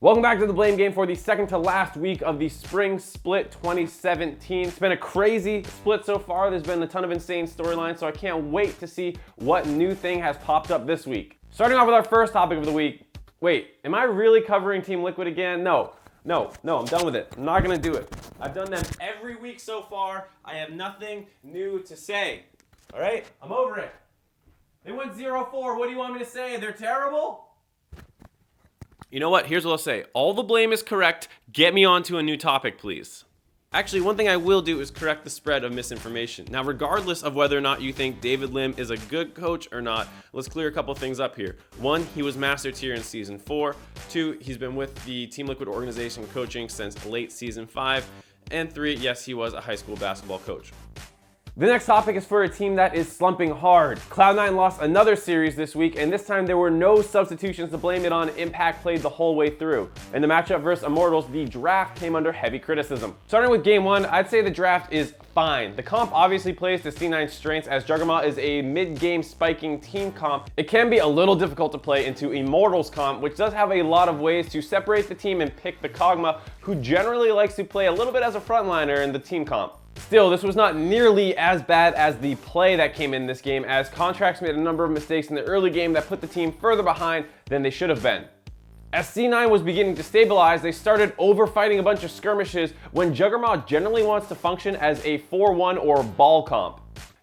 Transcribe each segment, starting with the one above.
Welcome back to the Blame Game for the second to last week of the Spring Split 2017. It's been a crazy split so far. There's been a ton of insane storylines, so I can't wait to see what new thing has popped up this week. Starting off with our first topic of the week. Wait, am I really covering Team Liquid again? No, I'm done with it. I'm not gonna do it. I've done them every week so far. I have nothing new to say. All right, I'm over it. They went 0-4. What do you want me to say? They're terrible? You know what? Here's what I'll say. All the blame is correct. Get me on to a new topic, please. Actually, one thing I will do is correct the spread of misinformation. Now, regardless of whether or not you think David Lim is a good coach or not, let's clear a couple things up here. 1, he was master tier in Season 4. 2, he's been with the Team Liquid organization coaching since late Season 5. And 3, yes, he was a high school basketball coach. The next topic is for a team that is slumping hard. Cloud9 lost another series this week, and this time there were no substitutions to blame it on. Impact played the whole way through. In the matchup versus Immortals, the draft came under heavy criticism. Starting with Game 1, I'd say the draft is fine. The comp obviously plays to C9's strengths, as Juggernaut is a mid-game spiking team comp. It can be a little difficult to play into Immortals comp, which does have a lot of ways to separate the team and pick the Kog'Maw, who generally likes to play a little bit as a frontliner in the team comp. Still, this was not nearly as bad as the play that came in this game, as Contracts made a number of mistakes in the early game that put the team further behind than they should have been. As C9 was beginning to stabilize, they started overfighting a bunch of skirmishes when Juggernaut generally wants to function as a 4-1 or ball comp.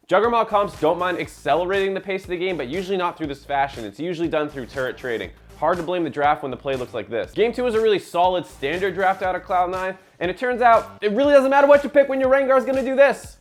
Juggernaut comps don't mind accelerating the pace of the game, but usually not through this fashion. It's usually done through turret trading. Hard to blame the draft when the play looks like this. Game 2 was a really solid standard draft out of Cloud9, and it turns out it really doesn't matter what you pick when your Rengar's gonna do this.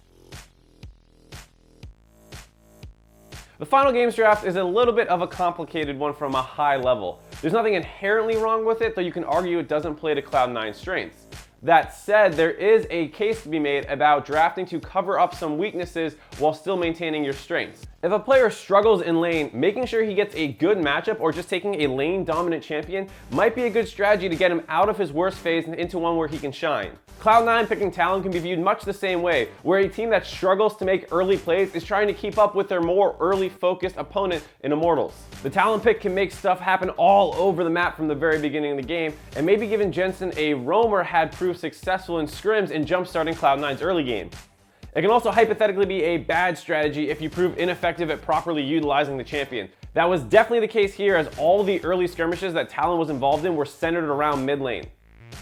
The final game's draft is a little bit of a complicated one from a high level. There's nothing inherently wrong with it, though you can argue it doesn't play to Cloud9's strengths. That said, there is a case to be made about drafting to cover up some weaknesses while still maintaining your strengths. If a player struggles in lane, making sure he gets a good matchup or just taking a lane dominant champion might be a good strategy to get him out of his worst phase and into one where he can shine. Cloud9 picking Talon can be viewed much the same way, where a team that struggles to make early plays is trying to keep up with their more early focused opponent in Immortals. The Talon pick can make stuff happen all over the map from the very beginning of the game, and maybe giving Jensen a roamer had proved successful in scrims in jumpstarting Cloud9's early game. It can also hypothetically be a bad strategy if you prove ineffective at properly utilizing the champion. That was definitely the case here, as all the early skirmishes that Talon was involved in were centered around mid lane.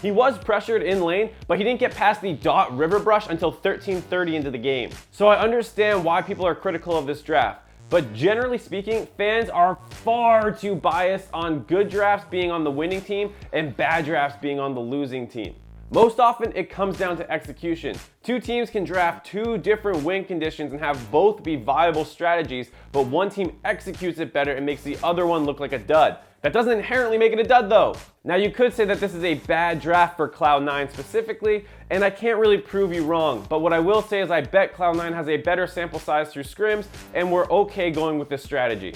He was pressured in lane, but he didn't get past the dot river brush until 13:30 into the game. So I understand why people are critical of this draft. But generally speaking, fans are far too biased on good drafts being on the winning team and bad drafts being on the losing team. Most often, it comes down to execution. Two teams can draft two different win conditions and have both be viable strategies, but one team executes it better and makes the other one look like a dud. That doesn't inherently make it a dud though. Now you could say that this is a bad draft for Cloud9 specifically, and I can't really prove you wrong, but what I will say is I bet Cloud9 has a better sample size through scrims, and we're okay going with this strategy.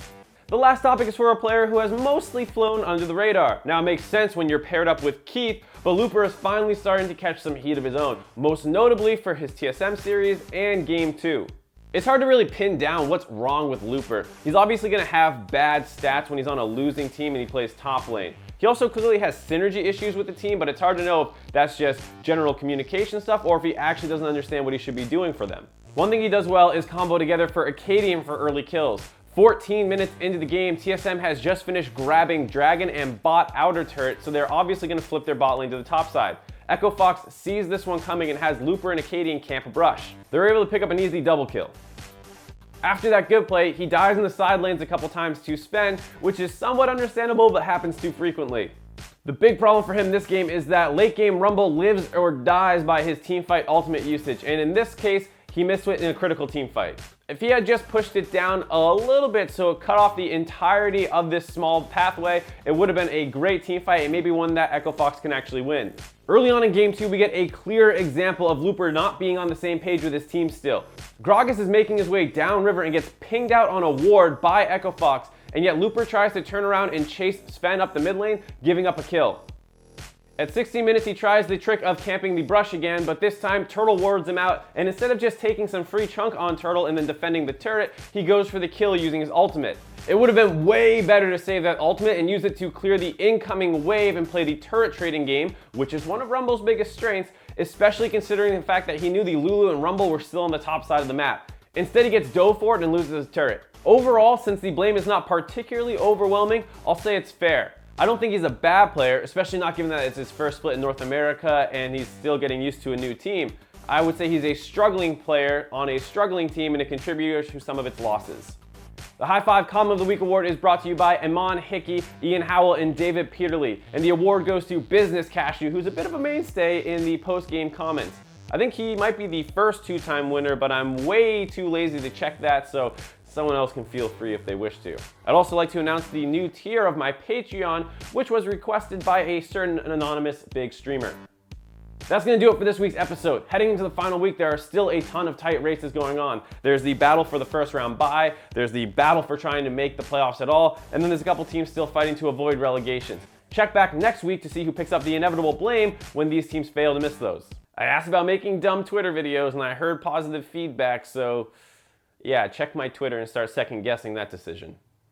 The last topic is for a player who has mostly flown under the radar. Now it makes sense when you're paired up with Keith, but Looper is finally starting to catch some heat of his own, most notably for his TSM series and Game 2. It's hard to really pin down what's wrong with Looper. He's obviously going to have bad stats when he's on a losing team and he plays top lane. He also clearly has synergy issues with the team, but it's hard to know if that's just general communication stuff or if he actually doesn't understand what he should be doing for them. One thing he does well is combo together for Acadian for early kills. 14 minutes into the game, TSM has just finished grabbing Dragon and bot outer turret, so they're obviously going to flip their bot lane to the top side. Echo Fox sees this one coming and has Looper and Acadian camp a brush. They're able to pick up an easy double kill. After that good play, he dies in the side lanes a couple times to spend, which is somewhat understandable but happens too frequently. The big problem for him this game is that late game Rumble lives or dies by his teamfight ultimate usage, and in this case, he missed it in a critical team fight. If he had just pushed it down a little bit so it cut off the entirety of this small pathway, it would have been a great team fight and maybe one that Echo Fox can actually win. Early on in Game 2, we get a clear example of Looper not being on the same page with his team still. Gragas is making his way downriver and gets pinged out on a ward by Echo Fox, and yet Looper tries to turn around and chase Sven up the mid lane, giving up a kill. At 16 minutes, he tries the trick of camping the brush again, but this time Turtle wards him out, and instead of just taking some free chunk on Turtle and then defending the turret, he goes for the kill using his ultimate. It would have been way better to save that ultimate and use it to clear the incoming wave and play the turret trading game, which is one of Rumble's biggest strengths, especially considering the fact that he knew the Lulu and Rumble were still on the top side of the map. Instead, he gets dove for it and loses his turret. Overall, since the blame is not particularly overwhelming, I'll say it's fair. I don't think he's a bad player, especially not given that it's his first split in North America and he's still getting used to a new team. I would say he's a struggling player on a struggling team and a contributor to some of its losses. The High Five Comment of the Week award is brought to you by Iman Hickey, Ian Howell, and David Peterly. And the award goes to Business Cashew, who's a bit of a mainstay in the post-game comments. I think he might be the first two-time winner, but I'm way too lazy to check that, so someone else can feel free if they wish to. I'd also like to announce the new tier of my Patreon, which was requested by a certain anonymous big streamer. That's going to do it for this week's episode. Heading into the final week, there are still a ton of tight races going on. There's the battle for the first round bye, there's the battle for trying to make the playoffs at all, and then there's a couple teams still fighting to avoid relegation. Check back next week to see who picks up the inevitable blame when these teams fail to miss those. I asked about making dumb Twitter videos and I heard positive feedback, so yeah, check my Twitter and start second guessing that decision.